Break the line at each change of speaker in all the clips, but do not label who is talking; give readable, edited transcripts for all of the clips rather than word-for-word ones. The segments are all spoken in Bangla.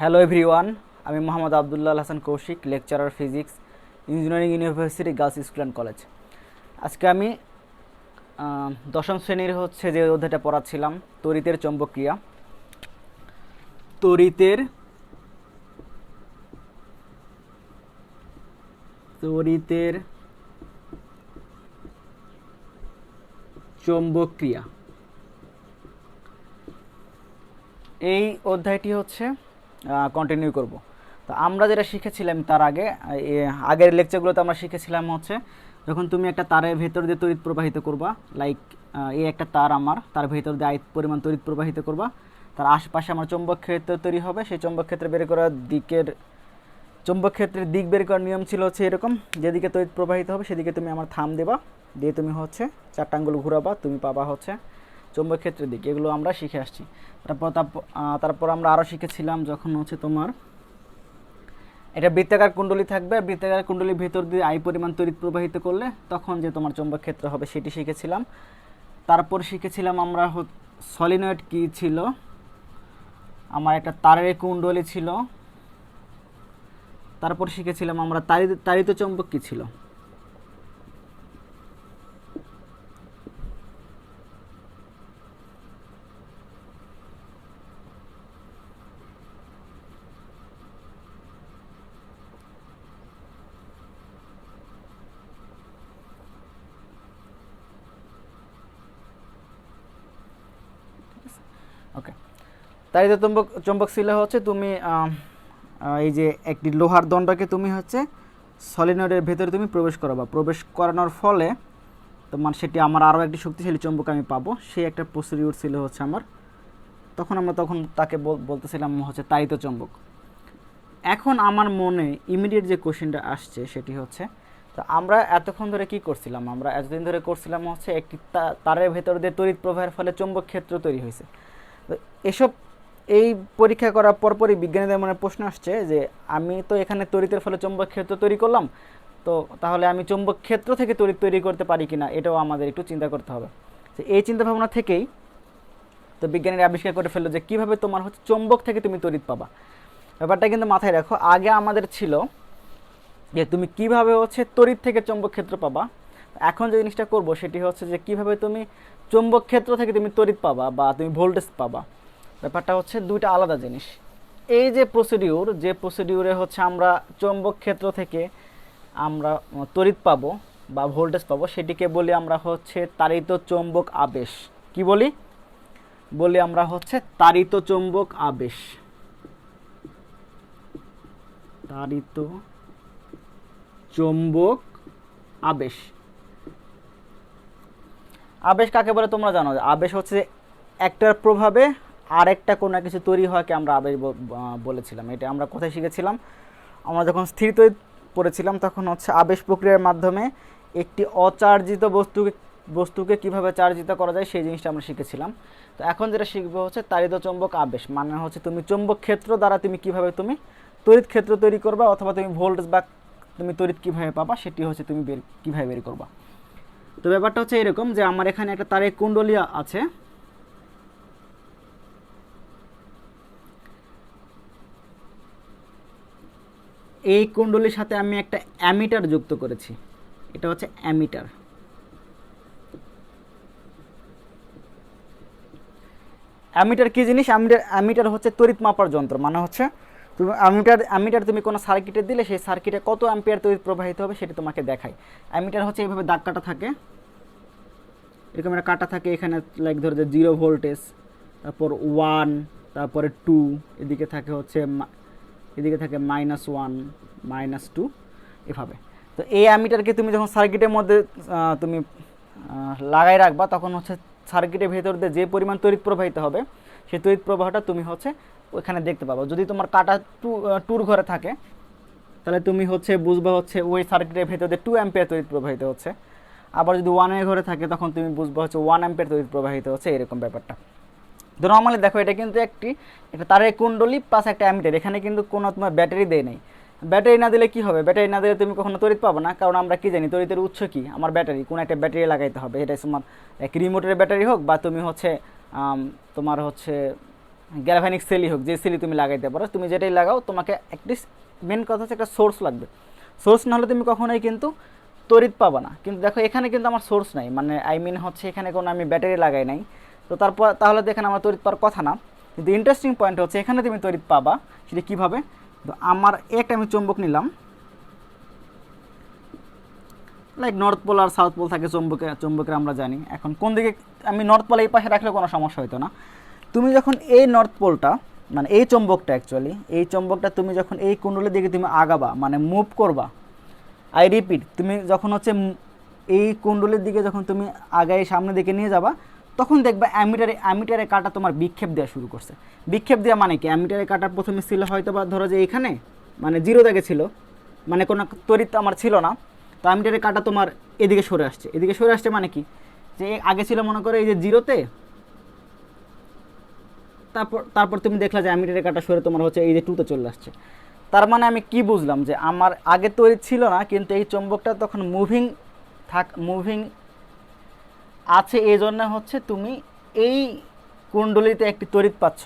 হ্যালো এভরিওয়ান, আমি Mohammad Abdullah Hasan Kaushik, lecturer physics, engineering university girls school and college. আজকে আমি দশম শ্রেণীর যে অধ্যায়টা পড়াচ্ছিলাম, তড়িতের চৌম্বকীয় তড়িতের তড়িতের চৌম্বক ক্রিয়া, এই অধ্যায়টি কন্টিনিউ করব। তো আমরা যেটা শিখেছিলাম তার আগের লেকচারগুলোতে আমরা শিখেছিলাম যখন তুমি একটা তারের ভেতর দিয়ে তড়িৎ প্রবাহিত করবা, লাইক এই একটা তার, তার ভেতর দিয়ে আয়ত পরিমাণ তড়িৎ প্রবাহিত করবা, তার আশেপাশে আমার চৌম্বক ক্ষেত্র তৈরি হবে। সেই চৌম্বক ক্ষেত্রে বের করার চৌম্বক ক্ষেত্রের দিক বের করার নিয়ম ছিল এরকম, যেদিকে তড়িৎ প্রবাহিত হবে সেদিকে তুমি আমার থাম দেবা, দিয়ে তুমি চারটা আঙ্গুল ঘুরাবা, তুমি পাবা চৌম্বক ক্ষেত্রের দিক। এগুলো আমরা শিখে আসছি। তারপর আমরা আরও শিখেছিলাম যখন তোমার এটা বৃত্তাকার কুণ্ডলী থাকবে, বৃত্তাকার কুণ্ডলীর ভেতর দিয়ে আই পরিমাণ তড়িৎ প্রবাহিত করলে তখন যে তোমার চৌম্বক ক্ষেত্র হবে সেটি শিখেছিলাম। তারপর শিখেছিলাম আমরা সলিনয়েড কি ছিল, আমার একটা তারের কুণ্ডলী ছিল। তারপর শিখেছিলাম আমরা তাড়িত চৌম্বক কি ছিল। ওকে, তাড়িত চৌম্বক ছিল তুমি এই যে একটি লোহার দণ্ডকে তুমি সলিনয়েডের ভেতরে তুমি প্রবেশ করাবা, প্রবেশ করানোর ফলে তোমার সেটি আমার আরও একটি শক্তিশালী চৌম্বক আমি পাবো। সেই একটা প্রসিডিউর ছিল আমার। তখন তাকে বলতেছিলাম তাড়িত চৌম্বক। এখন আমার মনে ইমিডিয়েট যে কোশ্চেনটা আসছে সেটি তো আমরা এতক্ষণ ধরে কি করছিলাম, আমরা এতদিন ধরে করছিলাম একটি তারের ভেতর দিয়ে তড়িৎ প্রবাহের ফলে চৌম্বক ক্ষেত্র তৈরি হয়েছে। তো এসব এই পরীক্ষা করার পরপরই বিজ্ঞানীদের মনে প্রশ্ন আসছে যে আমি তো এখানে তড়িতের ফলে চৌম্বক ক্ষেত্র তৈরি করলাম, তো তাহলে আমি চৌম্বক ক্ষেত্র থেকে তড়িৎ তৈরি করতে পারি কিনা, এটাও আমাদের একটু চিন্তা করতে হবে। তো এই চিন্তাভাবনা থেকেই তো বিজ্ঞানীরা আবিষ্কার করে ফেললো যে কীভাবে তোমার চৌম্বক থেকে তুমি তড়িৎ পাবা। ব্যাপারটা কিন্তু মাথায় রাখো, আগে আমাদের ছিল যে তুমি কিভাবে তড়িৎ থেকে চৌম্বক ক্ষেত্র পাবা। এখন যে জিনিসটা করবো সেটি যে কিভাবে তুমি চৌম্বক ক্ষেত্র থেকে তুমি তড়িৎ পাবা বা তুমি ভোল্টেজ পাবা। ব্যাপারটা দুইটা আলাদা জিনিস। এই যে প্রসিডিউরে আমরা চৌম্বক ক্ষেত্র থেকে আমরা তড়িৎ পাবো বা ভোল্টেজ পাবো, সেটিকে বলি আমরা তাড়িত চৌম্বক আবেশ। কি বলি আমরা তাড়িত চৌম্বক আবেশ। তাড়িত চৌম্বক আবেশ। আবেশ কাকে বলে তোমরা জানো? আবেশ একটার প্রভাবে আরেকটা কোনো কিছু তৈরি হওয়াকে আমরা আবেশ বলেছিলাম। এটা আমরা কোথায় শিখেছিলাম? আমরা যখন স্থির তড়িৎ পড়েছিলাম তখন আবেশ প্রক্রিয়ার মাধ্যমে একটি অচার্জিত বস্তুকে কিভাবে চার্জিত করা যায় সেই জিনিসটা আমরা শিখেছিলাম। তো এখন যেটা শিখবো তাড়িত চৌম্বক আবেশ, মানে তুমি চৌম্বক ক্ষেত্র দ্বারা তুমি কিভাবে তুমি তড়িৎ ক্ষেত্র তৈরি করবা, অথবা তুমি ভোল্টেজ বা তুমি তড়িৎ কীভাবে পাবা সেটি তুমি কীভাবে বের করবা। তো ব্যাপারটা এরকম যে আমার এখানে একটা তারের কুণ্ডলী আছে, এই কুণ্ডলীর সাথে আমি একটা অ্যামিটার যুক্ত করেছি। এটা অ্যামিটার। অ্যামিটার কি জিনিস? অ্যামিটার তড়িৎ মাপার যন্ত্র। মানে তুমি অ্যামিটার তুমি কোনো সার্কিটে দিলে সেই সার্কিটে কত অ্যাম্পিয়ার তড়িৎ প্রবাহিত হবে সেটা তোমাকে দেখায়। অ্যামিটার এইভাবে দাগ কাটা থাকে, এরকম একটা কাটা থাকে এখানে, লাইক ধরো যে 0 ভোল্টেজ, তারপর 1, তারপরে 2, এদিকে থাকে -1 -2 এভাবে। তো এই অ্যামিটারকে তুমি যখন সার্কিটের মধ্যে তুমি লাগাই রাখবা, তখন সার্কিটের ভেতর দিয়ে যে পরিমাণ তড়িৎ প্রবাহিত হবে সেই তড়িৎ প্রবাহটা তুমি ওইখানে দেখতে পাবো। যদি তোমার কাটা 2 ঘরে থাকে তাহলে তুমি বুঝবা ওই সার্কিটের ভেতর দিয়ে 2 অ্যাম্পিয়ার তড়িৎ প্রবাহিত হচ্ছে। আবার যদি 1 ঘরে থাকে তখন তুমি বুঝবা 1 অ্যাম্পিয়ার তড়িৎ প্রবাহিত হচ্ছে, এরকম ব্যাপারটা। তো নর্মালি দেখো এটা কিন্তু একটা তারের কুণ্ডলী প্লাস একটা অ্যামিটার, এখানে কিন্তু কোনো তোমার ব্যাটারি দেয় নেই। ব্যাটারি না দিলে কি হবে? ব্যাটারি না দিলে তুমি কখনো তড়িৎ পাবো না, কারণ আমরা কি জানি তড়িতের উৎস কি? আমার ব্যাটারি। কোনো একটা ব্যাটারি লাগাইতে হবে, এটা তোমার এক রিমোটের ব্যাটারি হোক বা তুমি তোমার গ্যালভানিক সেলই হোক, যে সেলই তুমি লাগাইতে পারো, তুমি যেটাই লাগাও তোমাকে অ্যাটলিস্ট মেন কথা হচ্ছে একটা সোর্স লাগবে। সোর্স না হলে তুমি কখনোই কিন্তু তড়িৎ পাবা না। কিন্তু দেখো এখানে কিন্তু আমার সোর্স নাই, মানে আই মিন হচ্ছে এখানে কোনো আমি ব্যাটারি লাগাই নাই, তো তারপর তাহলে তো এখানে আমার তড়িৎ পাওয়ার কথা না। কিন্তু ইন্টারেস্টিং পয়েন্ট হচ্ছে এখানে তুমি তড়িৎ পাবা, সেটা কীভাবে? তো আমার একটা আমি চুম্বক নিলাম, লাইক নর্থ পোল আর সাউথ পোল থাকে চুম্বকের আমরা জানি। এখন কোন দিকে আমি নর্থ পোল এই পাশে রাখলে কোনো সমস্যা হতো না। তুমি যখন এই নর্থ পোলটা মানে এই চুম্বকটা অ্যাকচুয়ালি এই চুম্বকটা তুমি যখন এই কুণ্ডলের দিকে তুমি আগাবা মানে মুভ করবা, আই রিপিট, তুমি যখন হচ্ছে এই কুণ্ডলের দিকে যখন তুমি আগাই সামনের দিকে নিয়ে যাবা, তখন দেখবা অ্যামিটারে কাটা তোমার বিক্ষেপ দেওয়া শুরু করছে। বিক্ষেপ দেওয়া মানে কি? অ্যামিটারে কাটা প্রথমে ছিল হয়তো বা ধরো যে এইখানে মানে জিরো দাগে ছিল, মানে কোনো তড়িৎ আমার ছিল না, তো অ্যামিটারে কাটা তোমার এদিকে সরে আসছে। এদিকে সরে আসছে মানে কি? যে আগে ছিল মনে করো এই যে জিরোতে, তারপর তুমি দেখলা যে অ্যামিটারে কাটা সরে তোমার হচ্ছে এই যে টুতে চলে আসছে। তার মানে আমি কি বুঝলাম? যে আমার আগে তড়িৎ ছিল না, কিন্তু এই চুম্বকটা তখন মুভিং আছে, এই জন্য হচ্ছে তুমি এই কুণ্ডলিতে একটি তড়িৎ পাচ্ছ।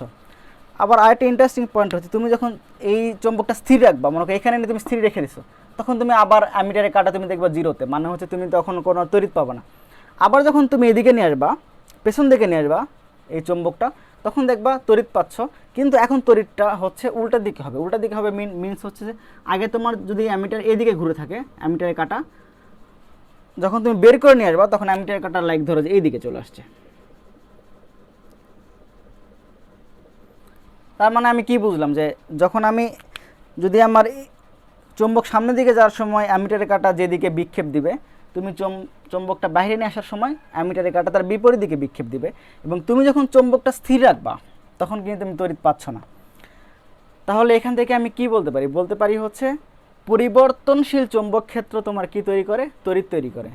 আবার আরেকটা ইন্টারেস্টিং পয়েন্ট হচ্ছে তুমি যখন এই চুম্বকটা স্থির রাখবা, মনে করো এখানে তুমি স্থির রেখে দিছো, তখন তুমি আবার অ্যামিটারে কাটা তুমি দেখবা জিরোতে, মানে হচ্ছে তুমি তখন কোনো তড়িৎ পাবা না। আবার যখন তুমি এদিকে নিয়ে আসবা, পেছন দিকে নিয়ে আসবা এই চুম্বকটা, তখন দেখবা তড়িৎ পাচ্ছ, কিন্তু এখন তড়িৎটা হচ্ছে উল্টার দিকে হবে। উল্টার দিকে হবে মিনস হচ্ছে যে আগে তোমার যদি অ্যামিটার এদিকে ঘুরে থাকে, অ্যামিটারে কাটা যখন তুমি বের করে নিয়ে আসবা, তখন অ্যামিটারে কাটা লাইক ধরো যে এই দিকে চলে আসছে। তার মানে আমি কি বুঝলাম? যে যখন আমি যদি আমার চুম্বক সামনের দিকে যাওয়ার সময় অ্যামিটারে কাটা যেদিকে বিক্ষেপ দিবে, তুমি চুম্বকটা বাইরে নিয়ে আসার সময় অ্যামিটারে কাটা তার বিপরীত দিকে বিক্ষেপ দিবে, এবং তুমি যখন চুম্বকটা স্থির রাখবা তখন কিন্তু তুমি তড়িৎ পাচ্ছ না। তাহলে এখান থেকে আমি কি বলতে পারি হচ্ছে পরিবর্তনশীল চৌম্বক ক্ষেত্র তোমার কি তৈরি করে? তড়িৎ তৈরি করে।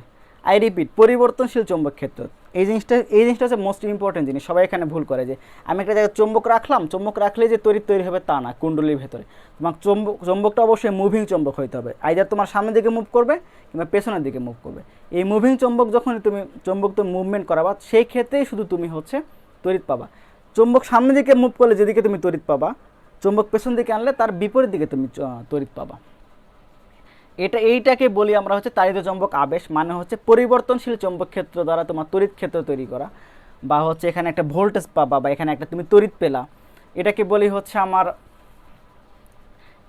আই রিপিট, পরিবর্তনশীল চৌম্বক ক্ষেত্র। এই জিনিসটা হচ্ছে মোস্ট ইম্পর্টেন্ট জিনিস। সবাই এখানে ভুল করে যে আমি একটা জায়গায় চৌম্বক রাখলাম, চৌম্বক রাখলে যে তড়িৎ তৈরি হবে তা না। কুণ্ডলীর ভেতরে তোমার চৌম্বকটা অবশ্যই মুভিং চৌম্বক হইতে হবে, আইদার তোমার সামনের দিকে মুভ করবে কিংবা পেছনের দিকে মুভ করবে। এই মুভিং চৌম্বক যখন তুমি চৌম্বক তো মুভমেন্ট করাবা, সেই ক্ষেত্রেই শুধু তুমি হচ্ছে তড়িৎ পাবা। চৌম্বক সামনের দিকে মুভ করলে যেদিকে তুমি তড়িৎ পাবা, চৌম্বক পেছন দিকে আনলে তার বিপরীত দিকে তুমি তড়িৎ পাবা। এইটাকে বলি আমরা হচ্ছে তাড়িত চৌম্বক আবেশ, মানে হচ্ছে পরিবর্তনশীল চৌম্বক ক্ষেত্র দ্বারা তোমার তড়িৎ ক্ষেত্র তৈরি করা, বা হচ্ছে এখানে একটা ভোল্টেজ পাবা বা এখানে একটা তুমি তড়িৎ পেলা। এটাকে বলি হচ্ছে আমার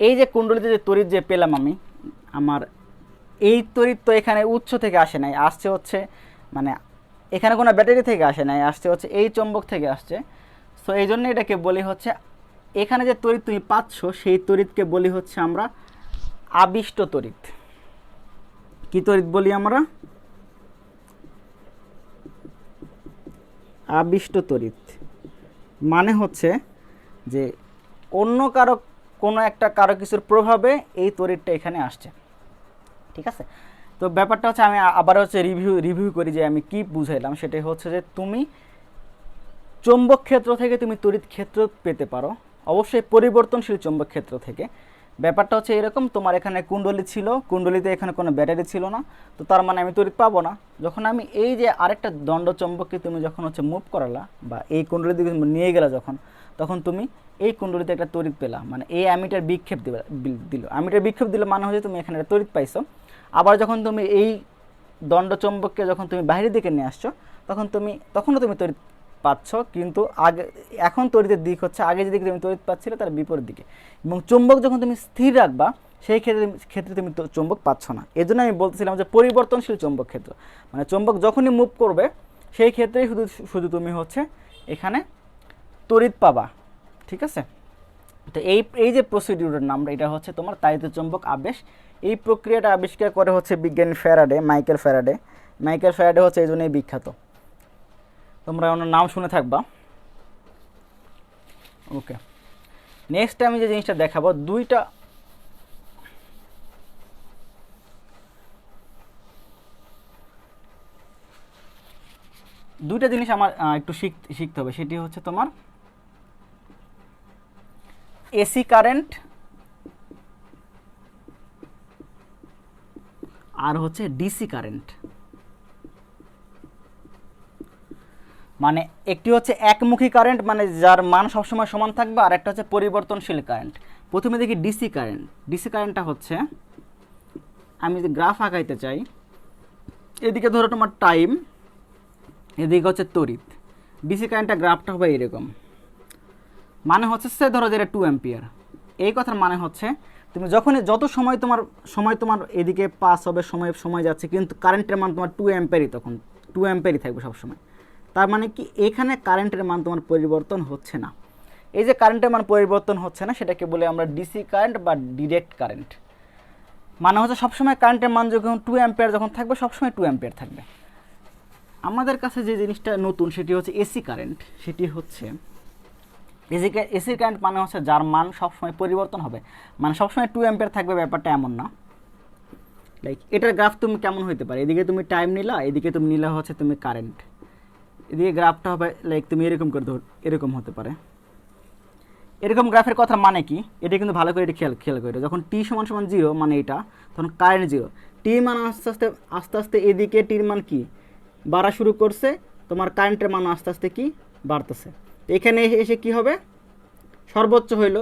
এই যে কুণ্ডলিতে যে তড়িৎ যে পেলাম আমি, আমার এই তড়িৎ তো এখানে উৎস থেকে আসে নাই, আসছে হচ্ছে মানে এখানে কোনো ব্যাটারি থেকে আসে নাই, আসছে হচ্ছে এই চৌম্বক থেকে আসছে। সো এই জন্য এটাকে বলি হচ্ছে এখানে যে তড়িৎ তুমি পাচ্ছ সেই তড়িৎকে বলি হচ্ছে আমরা আবিষ্ট তড়িৎ। কি তড়িৎ বলি আমরা? আবিষ্ট তড়িৎ। মানে হচ্ছে যে অন্য কোনো একটা কারো কিছুর প্রভাবে এই তড়িৎটা এখানে আসছে। ঠিক আছে? তো ব্যাপারটা হচ্ছে আমি আবার হচ্ছে রিভিউ করি যে আমি কি বুঝাইলাম। সেটাই হচ্ছে যে তুমি চৌম্বক ক্ষেত্র থেকে তুমি তড়িৎ ক্ষেত্র পেতে পারো, অবশ্যই পরিবর্তনশীল চৌম্বক ক্ষেত্র থেকে। ব্যাপারটা হচ্ছে এরকম, তোমার এখানে কুণ্ডলী ছিল, কুণ্ডলীতে এখানে কোনো ব্যাটারি ছিল না, তো তার মানে আমি তড়িৎ পাবো না। যখন আমি এই যে আরেকটা দণ্ড চৌম্বককে তুমি যখন হচ্ছে মুভ করালা বা এই কুণ্ডলীর দিকে নিয়ে গেলা তখন তুমি এই কুণ্ডলীতে একটা তড়িৎ পেলা, মানে এই অ্যামিটার বিক্ষেপ দিল। অ্যামিটার বিক্ষেপ দিল মানে হচ্ছে তুমি এখানে একটা তড়িৎ পাইছো। আবার যখন তুমি এই দণ্ড চৌম্বককে যখন তুমি বাইরের দিকে নিয়ে আসছো, তখনও তুমি তড়িৎ পাচ্ছ, কিন্তু এখন তড়িতের দিক হচ্ছে আগে যেদিকে তুমি তড়িৎ পাচ্ছিলে তার বিপরীত দিকে। এবং চুম্বক যখন তুমি স্থির রাখবা সেই ক্ষেত্রে তুমি চুম্বক পাচ্ছ না। এই জন্য আমি বলতেছিলাম যে পরিবর্তনশীল চুম্বক ক্ষেত্র, মানে চুম্বক যখনই মুভ করবে সেই ক্ষেত্রেই শুধু তুমি হচ্ছে এখানে তড়িৎ পাবা। ঠিক আছে? তো এই যে প্রসিডিউরের নাম, এটা হচ্ছে তোমার তাড়িত চুম্বক আবেশ। এই প্রক্রিয়াটা আবিষ্কার করে হচ্ছে বিজ্ঞানী মাইকেল ফ্যারাডে হচ্ছে এই জন্যই বিখ্যাত। তোমরা ওনার নাম শুনে থাকবা। ওকে, নেক্সট আমি যে জিনিসটা দেখাবো, দুইটা জিনিস আমার একটু শিখতে হবে। সেটি হচ্ছে তোমার এসি কারেন্ট আর হচ্ছে ডিসি কারেন্ট। মানে একটি হচ্ছে একমুখী কারেন্ট, মানে যার মান সবসময় সমান থাকবে, আর একটা হচ্ছে পরিবর্তনশীল কারেন্ট। প্রথমে দেখি ডিসি কারেন্ট। ডিসি কারেন্টটা হচ্ছে, আমি যদি গ্রাফ আঁকাইতে চাই, এদিকে ধরো তোমার টাইম, এদিকে হচ্ছে তড়িৎ। ডিসি কারেন্টটা গ্রাফটা হবে এরকম, মানে হচ্ছে সে ধরো যে এটা 2 অ্যাম্পিয়ার। এই কথার মানে হচ্ছে তুমি যখনই যত সময় তোমার এদিকে পাস হবে, সময় যাচ্ছে, কিন্তু কারেন্টের মান তোমার 2 অ্যাম্পিয়ারই, তখন 2 অ্যাম্পিয়ারই থাকবে সবসময়। তার মানে কি এখানে কারেন্টের মান তোমার পরিবর্তন হচ্ছে না। এই যে কারেন্টের মান পরিবর্তন হচ্ছে না, সেটাকে বলে আমরা ডিসি কারেন্ট বা ডিরেক্ট কারেন্ট। মানে হচ্ছে সবসময় কারেন্টের মান যখন 2 অ্যাম্পিয়ার যখন থাকবে, সবসময় 2 অ্যাম্পিয়ার থাকবে। আমাদের কাছে যে জিনিসটা নতুন, সেটি হচ্ছে এসি কারেন্ট। সেটি হচ্ছে এসি কারেন্ট, মানে হচ্ছে যার মান সবসময় পরিবর্তন হবে, মানে সবসময় 2 অ্যাম্পিয়ার থাকবে, ব্যাপারটা এমন না। লাইক এটার গ্রাফ তুমি কেমন হতে পারে, এদিকে তুমি টাইম নিলা, এদিকে তুমি নিলা হচ্ছে তুমি কারেন্ট, এদিকে গ্রাফটা হবে লাইক তুমি এরকম করে এরকম হতে পারে। এরকম গ্রাফের কথা মানে কি, এটা কিন্তু ভালো করে এটা খেয়াল করে, যখন টি সমান 0 মানে এটা, তখন কারেন্ট 0। টি মান আস্তে আস্তে এদিকে টির মান কি বাড়া শুরু করছে, তোমার কারেন্টের মান আস্তে আস্তে কি বাড়তেছে। এখানে এসে কি হবে, সর্বোচ্চ হইল।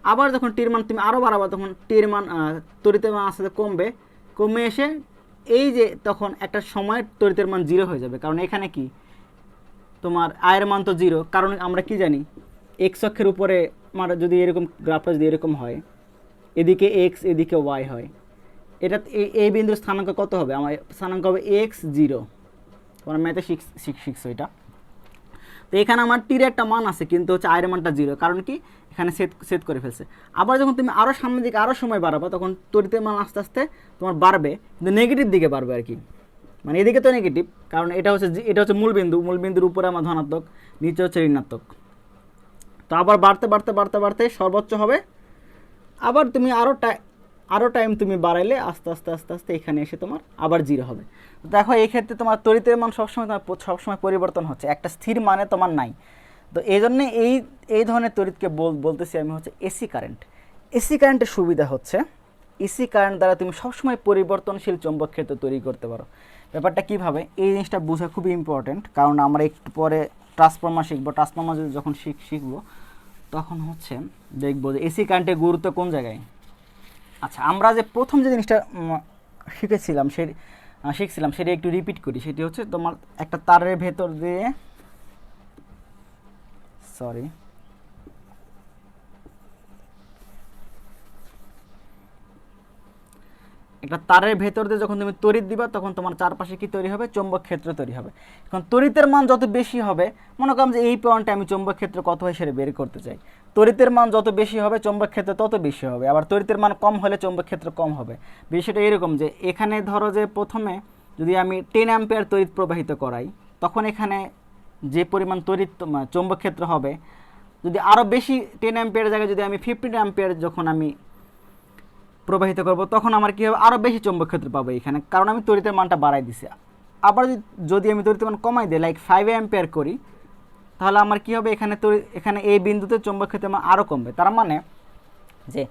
আবার যখন টির মান তুমি আরও বাড়াবা, তখন টির মান তড়িতের মান আস্তে আস্তে কমে এসে এই যে তখন একটা সময় তড়িতের মান 0 হয়ে যাবে। কারণ এখানে কি তোমার আয়ের মান তো 0, কারণ আমরা কি জানি এক্স অক্ষের উপরে আমার যদি এরকম গ্রাফটা যদি এরকম হয়, এদিকে এক্স এদিকে ওয়াই হয়, এটা এই বিন্দুর স্থানাঙ্ক কত হবে, আমার স্থানাঙ্ক হবে x0। তোমরা ম্যাথে শিখছো এটা। তো এখানে আমার টির একটা মান আছে, কিন্তু হচ্ছে আয়ের মানটা 0, কারণ কি এখানে সেট করে ফেলছে। আবার যখন তুমি আরও সামনের দিকে আরও সময় বাড়াবা, তখন তড়িতের মান আস্তে আস্তে তোমার বাড়বে, কিন্তু নেগেটিভ দিকে বাড়বে আর কি। মানে এদিকে তো নেগেটিভ, কারণ এটা হচ্ছে মূলবিন্দুর উপরে আমার ধনাত্মক, নিচে হচ্ছে ঋণাত্মক। তো আবার বাড়তে সর্বোচ্চ হবে। আবার তুমি আরও টাইম তুমি বাড়াইলে আস্তে আস্তে এখানে এসে তোমার আবার 0 হবে। দেখো এই ক্ষেত্রে তোমার তড়িতের মান সবসময় পরিবর্তন হচ্ছে, একটা স্থির মানে তোমার নাই। তো এই জন্যে এই ধরনের তড়িৎকে বলতেছি আমি হচ্ছে এসি কারেন্ট। এসি কারেন্টের সুবিধা হচ্ছে এসি কারেন্ট দ্বারা তুমি সবসময় পরিবর্তনশীল চৌম্বক ক্ষেত্র তৈরি করতে পারো। ব্যাপারটা কীভাবে, এই জিনিসটা বোঝা খুবই ইম্পর্টেন্ট, কারণ আমরা একটু পরে ট্রান্সফর্মার শিখবো। ট্রান্সফর্মার যখন শিখবো, তখন হচ্ছে দেখবো যে এসি কারেন্টের গুরুত্ব কোন জায়গায়। আচ্ছা, আমরা যে প্রথম যে জিনিসটা শিখছিলাম সেটা একটু রিপিট করি। সেটি হচ্ছে তোমার একটা তারের ভেতর দিয়ে একটা তারের ভেতর দিয়ে যখন তুমি তড়িৎ দিবা, তখন তোমার চারপাশে কি তৈরি হবে, চৌম্বক ক্ষেত্র তৈরি হবে। এখন তড়িতের মান যত বেশি হবে, মনে করলাম যে এই পয়েন্টে আমি চৌম্বক ক্ষেত্র কত হয় সেটা বের করতে চাই, তড়িতের মান যত বেশি হবে চৌম্বক ক্ষেত্র তত বেশি হবে। আবার তড়িতের মান কম হলে চৌম্বক ক্ষেত্র কম হবে। বিষয়টা এরকম যে এখানে ধরো যে প্রথমে যদি আমি 10 অ্যাম্পিয়ার তড়িৎ প্রবাহিত করাই, তখন এখানে যে পরিমাণ তড়িৎ চৌম্বক ক্ষেত্র হবে, যদি আরও বেশি 10 অ্যাম্পিয়ারের জায়গায় যদি আমি 15 অ্যাম্পিয়ার যখন আমি প্রবাহিত করব, তখন আমার কী হবে, আরও বেশি চৌম্বক ক্ষেত্র পাবো এখানে, কারণ আমি তড়িতের মানটা বাড়াই দিছি। আবার যদি আমি তড়িতের মান কমাই দিই, লাইক 5 অ্যাম্পিয়ার করি, তাহলে আমার কী হবে, এখানে এই বিন্দুতে চৌম্বক ক্ষেত্রের মান আরও কমবে। তার মানে যে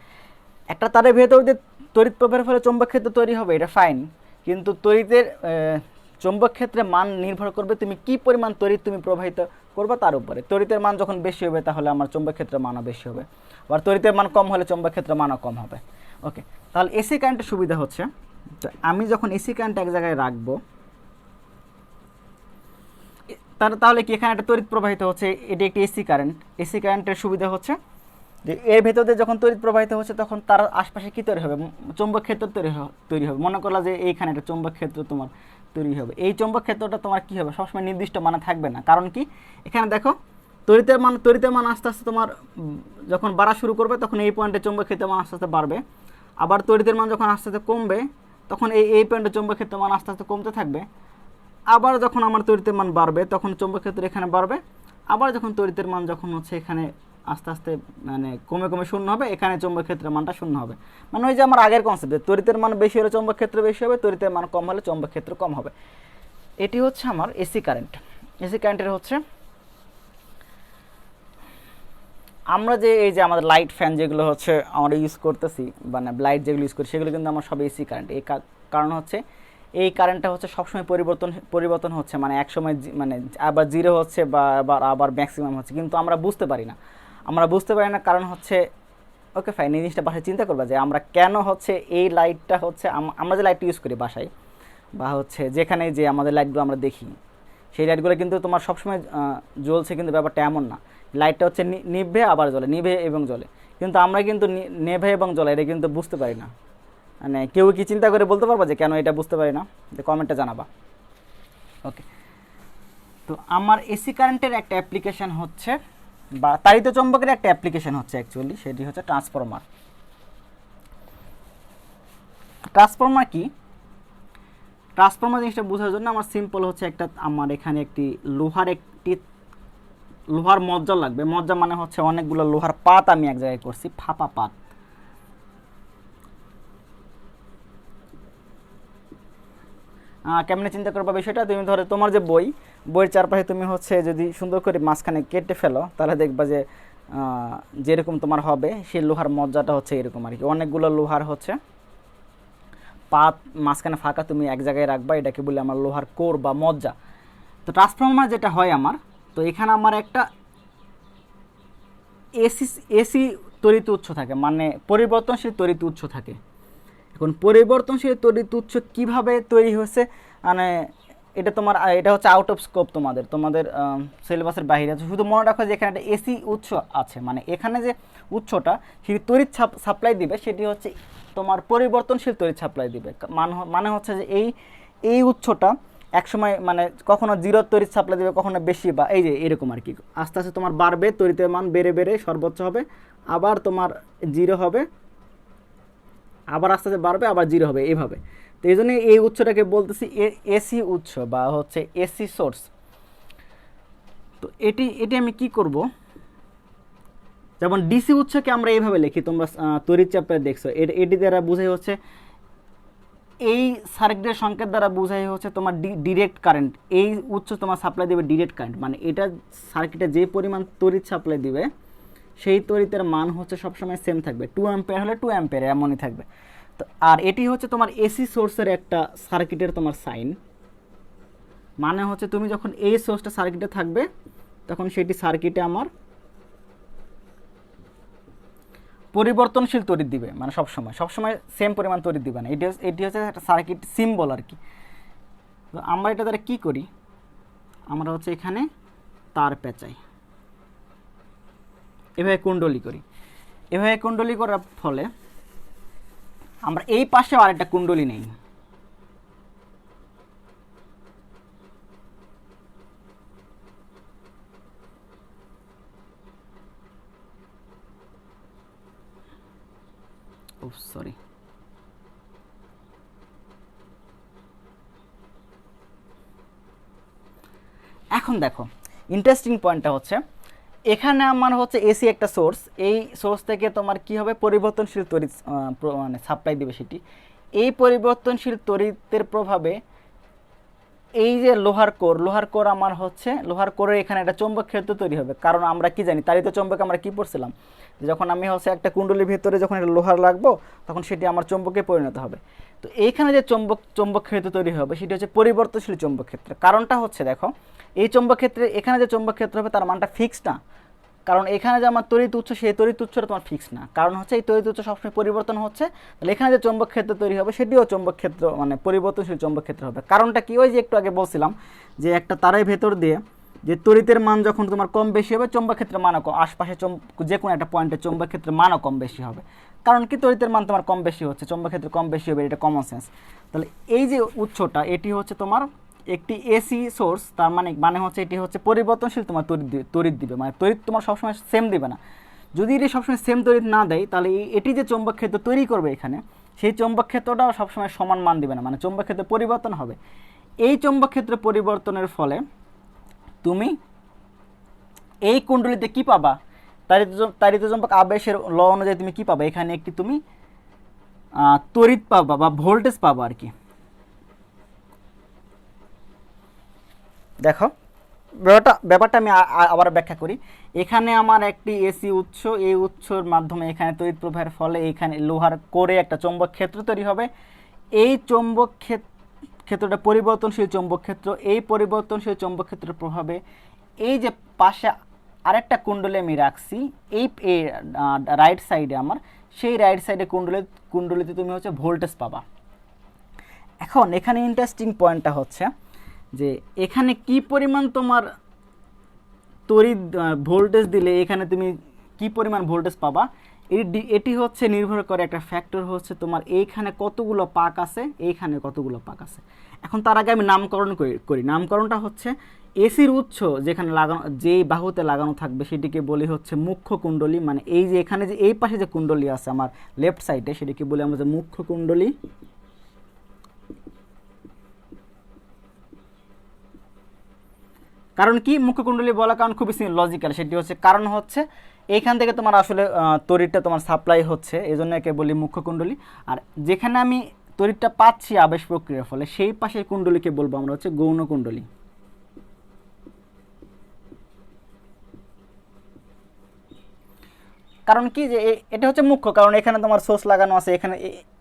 একটা তারের ভেতর দিয়ে তড়িৎ প্রবাহের ফলে চৌম্বক ক্ষেত্র তৈরি হবে, এটা ফাইন, কিন্তু তড়িতের চৌম্বক ক্ষেত্রে মান নির্ভর করবে তুমি কি পরিমাণ তড়িৎ তুমি প্রবাহিত করবে তার উপরে। তড়িতের মান যখন বেশি হবে, তাহলে আমার চৌম্বক ক্ষেত্রের মানও বেশি হবে, আবার তড়িতের মান কম হলে চৌম্বক ক্ষেত্রের মানও কম হবে। ওকে, তাহলে এসি কারেন্টের সুবিধা হচ্ছে, তো আমি যখন এসি কারেন্ট এক জায়গায় রাখবো, তাহলে কি এখানে একটা তড়িৎ প্রবাহিত হচ্ছে, এটি একটি এসি কারেন্ট। এসি কারেন্টের সুবিধা হচ্ছে যে এর ভেতর দিয়ে যখন তড়িৎ প্রবাহিত হচ্ছে, তখন তার আশপাশে কী তৈরি হবে, চৌম্বক ক্ষেত্র তৈরি হবে। মনে করলা যে এইখানে একটা চৌম্বক ক্ষেত্র তোমার তৈরি হবে, এই চৌম্বক ক্ষেত্রটা তোমার কী হবে, সবসময় নির্দিষ্ট মানে থাকবে না। কারণ কি এখানে দেখো তড়িতের মান আস্তে আস্তে তোমার যখন বাড়া শুরু করবে, তখন এই পয়েন্টে চৌম্বক ক্ষেত্রের মান আস্তে আস্তে বাড়বে। আবার তড়িতের মান যখন আস্তে আস্তে কমবে, তখন এই পয়েন্টে চৌম্বক ক্ষেত্রের মান আস্তে আস্তে কমতে থাকবে। আবার যখন আমার তড়িতের মান বাড়বে, তখন চৌম্বক ক্ষেত্র এখানে বাড়বে। আবার যখন তড়িতের মান যখন হচ্ছে এখানে আস্তে আস্তে মানে কমে শূন্য হবে, এখানে চৌম্বক ক্ষেত্রের মানটা শূন্য হবে। মানে ওই যে আমার আগের কনসেপ্ট, তড়িতের মান বেশি হলে চৌম্বক ক্ষেত্র বেশি হবে, তড়িতের মান কম হলে চৌম্বক ক্ষেত্র কম হবে। এটি হচ্ছে আমার এসি কারেন্ট। এসি কারেন্টের হচ্ছে আমরা যে এই যে আমাদের লাইট ফ্যান যেগুলো হচ্ছে আমরা ইউজ করতেছি, মানে লাইট যেগুলো ইউজ করি, সেগুলো কিন্তু আমার সব এসি কারেন্ট। এই কারণ হচ্ছে এই কারেন্টটা হচ্ছে সবসময় পরিবর্তন পরিবর্তন হচ্ছে, মানে এক সময় মানে আবার জিরো হচ্ছে বা আবার আবার ম্যাক্সিমাম হচ্ছে, কিন্তু আমরা বুঝতে পারি না। আমরা বুঝতে পারি না কারণ হচ্ছে, ওকে ফাইন, এই জিনিসটা বাসায় চিন্তা করবা যে আমরা কেন হচ্ছে এই লাইটটা হচ্ছে আমরা যে লাইটটা ইউজ করি বাসায় বা হচ্ছে যেখানে যে আমাদের লাইটগুলো আমরা দেখি, সেই লাইটগুলো কিন্তু তোমার সবসময় জ্বলছে, কিন্তু ব্যাপারটা এমন না। লাইটটা হচ্ছে নিভে আবার জ্বলে, নিভে এবং জ্বলে, কিন্তু আমরা কিন্তু নেভে এবং জ্বলে এটা কিন্তু বুঝতে পারি না। মানে কেউ কি চিন্তা করে বলতে পারবা যে কেন এটা বুঝতে পারি না? যে কমেন্টে জানাবা। ওকে, তো আমার এসি কারেন্টের একটা অ্যাপ্লিকেশান হচ্ছে, বা তাড়িত চৌম্বকের একটা অ্যাপ্লিকেশান হচ্ছে অ্যাকচুয়ালি, সেটি হচ্ছে ট্রান্সফরমার। ট্রান্সফরমার কি? ট্রান্সফরমার জিনিসটা বোঝার জন্য আমার সিম্পল হচ্ছে আমার এখানে একটি লোহার মজ্জা লাগবে। মজ্জা মানে হচ্ছে অনেকগুলো লোহার পাত আমি এক জায়গায় করছি, ফাঁপা পাত। কেমনে চিন্তা করবা বিষয়টা? তুমি ধরো তোমার যে বইয়ের চারপাশে তুমি হচ্ছে যদি সুন্দর করে মাঝখানে কেটে ফেলো, তাহলে দেখবা যে যেরকম তোমার হবে সেই লোহার মজ্জাটা হচ্ছে এরকম আর কি, অনেকগুলো লোহার হচ্ছে পাত মাঝখানে ফাঁকা তুমি এক জায়গায় রাখবা, এটাকে বলে আমার লোহার কোর বা মজ্জা। তো ট্রান্সফরমার যেটা হয় আমার, তো এখানে আমার একটা এসি এসি তড়িৎ উৎস থাকে, মানে পরিবর্তনশীল তড়িৎ উৎস থাকে। এখন পরিবর্তনশীল তড়িৎ উৎস কীভাবে তৈরি হয়েছে, মানে এটা হচ্ছে আউট অফ স্কোপ, তোমাদের সিলেবাসের বাইরে আছে। শুধু মনে রাখো যে এখানে একটা এসি উৎস আছে, মানে এখানে যে উৎসটা সেটি তড়িৎ সাপ্লাই দিবে, সেটি হচ্ছে তোমার পরিবর্তনশীল তড়িৎ সাপ্লাই দিবে। মানে হচ্ছে যে এই উৎসটা একসময় মানে কখনো জিরো তড়িৎ সাপ্লাই দিবে, কখনো বেশি, বা এই যে এরকম আর কি, আস্তে আস্তে তোমার বাড়বে, তড়িতের মান বেড়ে বেড়ে সর্বোচ্চ হবে, আবার তোমার জিরো হবে, আবার আস্তে আস্তে বাড়বে, আবার জিরো হবে, এইভাবে। তো এই জন্য এই উৎসটাকে বলতেছি এসি উৎস বা হচ্ছে এসি সোর্স। তো এটি আমি কি করব, যেমন ডিসি উৎসকে আমরা এইভাবে লিখি, তোমরা তড়িৎ চ্যাপ্টারে দেখছো, এটি দ্বারা বোঝাই হচ্ছে, এই সার্কিটের সংকেত দ্বারা বোঝাই হচ্ছে তোমার ডিরেক্ট কারেন্ট। এই উৎস তোমার সাপ্লাই দেবে ডিরেক্ট কারেন্ট, মানে এটা সার্কিটে যে পরিমাণ তড়িৎ সাপ্লাই দিবে সেই তড়িতের মান হচ্ছে সবসময় সেম থাকবে, 2 অ্যাম্পিয়ার হলে 2 অ্যাম্পিয়ার এমনই থাকবে। তো আর এটি হচ্ছে তোমার এসি সোর্সের একটা সার্কিটের তোমার সাইন, মানে হচ্ছে তুমি যখন এই সোর্সটা সার্কিটে থাকবে তখন সেটি সার্কিটে আমার পরিবর্তনশীল তড়িৎ দিবে, মানে সবসময় সেম পরিমাণ তড়িৎ দিবে না। এটি হচ্ছে একটা সার্কিট সিম্বল আর কি। তো আমরা এটা দ্বারা কী করি, আমরা হচ্ছে এখানে তার পেঁচাই, এভাবে কুণ্ডলী করি। এভাবে কুণ্ডলী করার ফলে আমরা এই পাশেও আরেকটা কুণ্ডলী নেই, সরি, এখন দেখো ইন্টারেস্টিং পয়েন্টটা হচ্ছে, এখানে আমার হচ্ছে এসি একটা সোর্স, এই সোর্স থেকে তোমার কি হবে, পরিবর্তনশীল তড়িৎ মানে সাপ্লাই দিবে সেটি। এই পরিবর্তনশীল তড়িতের প্রভাবে এই যে লোহার কোর আমার হচ্ছে, লোহার কোরের এখানে একটা চৌম্বক ক্ষেত্র তৈরি হবে। কারণ আমরা কি জানি, তারিত চৌম্বক আমরা কি পড়ছিলাম, যে যখন আমি হচ্ছে একটা কুণ্ডলীর ভেতরে যখন একটা লোহার লাগবো তখন সেটি আমার চৌম্বকে পরিণত হবে। তো এইখানে যে চৌম্বক ক্ষেত্র তৈরি হবে সেটি হচ্ছে পরিবর্তনশীল চৌম্বক ক্ষেত্র। কারণটা হচ্ছে দেখো, এই চৌম্বক ক্ষেত্রে এখানে যে চৌম্বক ক্ষেত্র হবে তার মানটা ফিক্সড না, কারণ এখানে যে আমার তড়িৎ উৎস সেই তড়িৎ উৎসটা তোমার ফিক্স না, কারণ হচ্ছে এই তড়িৎ উৎস সবসময় পরিবর্তন হচ্ছে। তাহলে এখানে যে চৌম্বক ক্ষেত্র তৈরি হবে সেটিও চৌম্বক ক্ষেত্র মানে পরিবর্তনশীল চৌম্বক ক্ষেত্র হবে। কারণটা কি, ওই যে একটু আগে বলছিলাম যে একটা তারের ভেতর দিয়ে যে তড়িতের মান যখন তোমার কম বেশি হবে, চৌম্বক ক্ষেত্রের মানও কম, আশপাশে যে কোনো একটা পয়েন্টে চৌম্বক ক্ষেত্রের মানও কম বেশি হবে। কারণ কি, তড়িতের মান তোমার কম বেশি হচ্ছে, চৌম্বক ক্ষেত্রে কম বেশি হবে, এটা কমন সেন্স। তাহলে এই যে উৎসটা এটি হচ্ছে তোমার একটি এসি সোর্স, তার মানে হচ্ছে এটি হচ্ছে পরিবর্তনশীল তোমার তড়িৎ দিবে, মানে তড়িৎ তোমার সবসময় সেম দিবে না। যদি এটি সবসময় সেম তড়িৎ না দেয় তাহলে এটি যে চৌম্বক ক্ষেত্র তৈরি করবে এখানে, সেই চৌম্বক ক্ষেত্রটাও সবসময় সমান মান দিবে না, মানে চৌম্বক ক্ষেত্রে পরিবর্তন হবে। এই চৌম্বক ক্ষেত্র পরিবর্তনের ফলে তুমি এই কুণ্ডলীতে কি পাবা, তাড়িত চৌম্বক আবেশের ল অনুযায়ী তুমি কি পাবা, এখানে একটি তুমি তড়িৎ পাবা বা ভোল্টেজ পাবা আর কি। দেখো ব্যাপারটা আমি আবার ব্যাখ্যা করি। এখানে আমার একটি এসি উৎস, এই উৎসর মাধ্যমে এখানে তড়িৎ প্রবাহের ফলে এখানে লোহার কোরে একটা চৌম্বক ক্ষেত্র তৈরি হবে। এই চৌম্বক ক্ষেত্রটা পরিবর্তনশীল চৌম্বক ক্ষেত্র। এই পরিবর্তনশীল চৌম্বক ক্ষেত্রের প্রভাবে এই যে পাশে আরেকটা কুণ্ডলী আমি রাখছি এই রাইট সাইডে আমার, সেই রাইট সাইডে কুণ্ডলীতে তুমি হচ্ছে ভোল্টেজ পাবা। এখন এখানে ইন্টারেস্টিং পয়েন্টটা হচ্ছে যে এখানে কি পরিমাণ তোমার তড়িৎ ভোল্টেজ দিলে এখানে তুমি কি পরিমাণ ভোল্টেজ পাবা, এটি হচ্ছে নির্ভর করে একটা ফ্যাক্টর হচ্ছে তোমার এইখানে কতগুলো পাক আছে, এইখানে কতগুলো পাক আছে। এখন তার আগে আমি নামকরণ করি। নামকরণটা হচ্ছে এসির উৎস যেখানে লাগানো, যেই বাহুতে লাগানো থাকবে সেটিকে বলি হচ্ছে মুখ্য কুণ্ডলী, মানে এই যে এখানে যে এই পাশে যে কুণ্ডলী আছে আমার লেফট সাইডে সেটিকে বলি আমরা যে মুখ্য কুণ্ডলী। কারণ কি মুখ্য কুণ্ডলী বলা কারণ খুবই লজিক্যাল, সেটি হচ্ছে কারণ হচ্ছে এইখান থেকে তোমার আসলে তড়িৎটা তোমার সাপ্লাই হচ্ছে, এই জন্য একে বলি মুখ্য কুণ্ডলী। আর যেখানে আমি তড়িৎটা পাচ্ছি আবেশ প্রক্রিয়ার ফলে সেই পাশের কুণ্ডলীকে বলবো আমরা হচ্ছে গৌণ কুণ্ডলী। কারণ কি যে এটা হচ্ছে মুখ্য, কারণ এখানে তোমার সোর্স লাগানো আছে, এখানে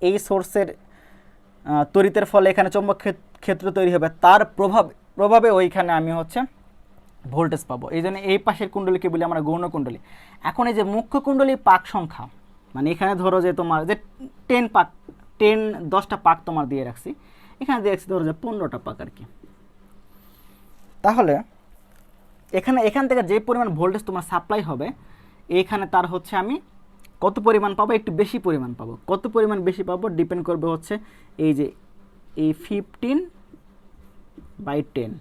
এই সোর্সের তড়িতের ফলে এখানে চৌম্বক ক্ষেত্র তৈরি হবে, তার প্রভাবে ওইখানে আমি হচ্ছে ভোল্টেজ পাবো, এই জন্য এই পাশের কুণ্ডলীকে বলি আমরা গৌণ কুণ্ডলী। এখন এই যে মুখ্য কুণ্ডলীর পাক সংখ্যা, মানে এখানে ধরো যে তোমার যে 10টা পাক তোমার দিয়ে রাখছি, এখানে দিয়ে রাখছি ধরো যে 15টা পাক আর কি। তাহলে এখান থেকে যে পরিমাণ ভোল্টেজ তোমার সাপ্লাই হবে এইখানে তার হচ্ছে আমি কত পরিমাণ পাবো, একটু বেশি পরিমাণ পাবো। কত পরিমাণ বেশি পাবো ডিপেন্ড করবে হচ্ছে এই যে এই 15/10,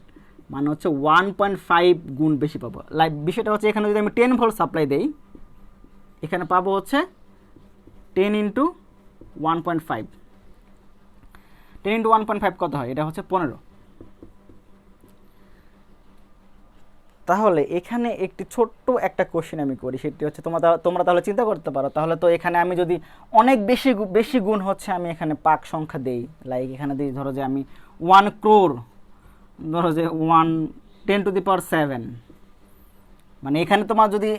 মানে হচ্ছে 1.5 গুণ বেশি পাবো। বিষয়টা হচ্ছে এখানে যদি আমি 10 ভোল্ট সাপ্লাই দেই, এখানে পাবো হচ্ছে 10 × 1.5। 10 × 1.5 কত হয়? এটা হচ্ছে 15। তাহলে এখানে একটি ছোট্ট একটা কোশ্চেন আমি করি, সেটি হচ্ছে তোমরা তাহলে চিন্তা করতে পারো, তাহলে তো এখানে আমি যদি অনেক বেশি গুণ হচ্ছে আমি এখানে পাক সংখ্যা দেই, লাইক এখানে দিই ধরো যে আমি 1 crore, ধরো যে 10⁻7, মানে এখানে তোমার যদি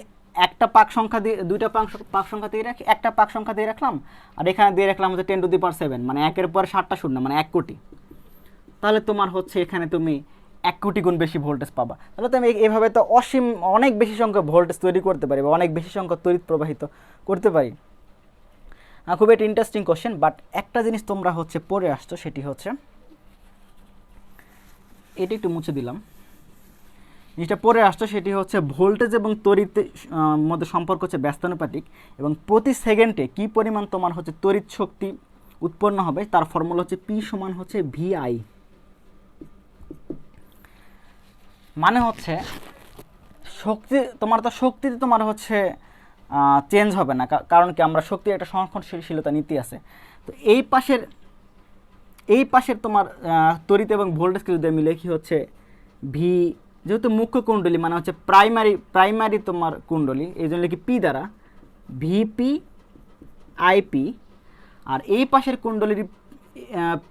একটা পাক সংখ্যা দিয়ে দুইটা পাক সংখ্যা দিয়ে রাখি, একটা পাক সংখ্যা দিয়ে রাখলাম আর এখানে দিয়ে রাখলাম হচ্ছে 10⁻7, মানে 1-এর পর 7টা শূন্য, মানে 1 কোটি। তাহলে তোমার হচ্ছে এখানে তুমি 1 কোটি গুণ বেশি ভোল্টেজ পাবা। তাহলে তো আমি এভাবে তো অনেক বেশি সংখ্যক ভোল্টেজ তৈরি করতে পারি বা অনেক বেশি সংখ্যক তড়িৎ প্রবাহিত করতে পারি। খুব একটা ইন্টারেস্টিং কোশ্চেন, বাট একটা জিনিস তোমরা হচ্ছে পড়ে আসছো, সেটি হচ্ছে এটি একটু মুছে দিলাম, জিনিসটা পড়ে আসছো সেটি হচ্ছে ভোল্টেজ এবং তড়িতের মধ্যে সম্পর্ক হচ্ছে ব্যস্তানুপাতিক, এবং প্রতি সেকেন্ডে কি পরিমাণ তোমার হচ্ছে তড়িৎ শক্তি উৎপন্ন হবে তার ফর্মুলা হচ্ছে P সমান হচ্ছে VI। মানে হচ্ছে শক্তিতে তোমার হচ্ছে চেঞ্জ হবে না, কারণ কি আমরা শক্তির একটা সংরক্ষণশীলতা নীতি আছে। তো এই পাশের তোমার তড়িৎ এবং ভোল্টেজকে যদি আমি লিখি হচ্ছে ভি, যেহেতু মুখ্য কুণ্ডলী মানে হচ্ছে প্রাইমারি তোমার কুণ্ডলী, এই জন্য লিখি পি দ্বারা ভিপি আইপি, আর এই পাশের কুণ্ডলীর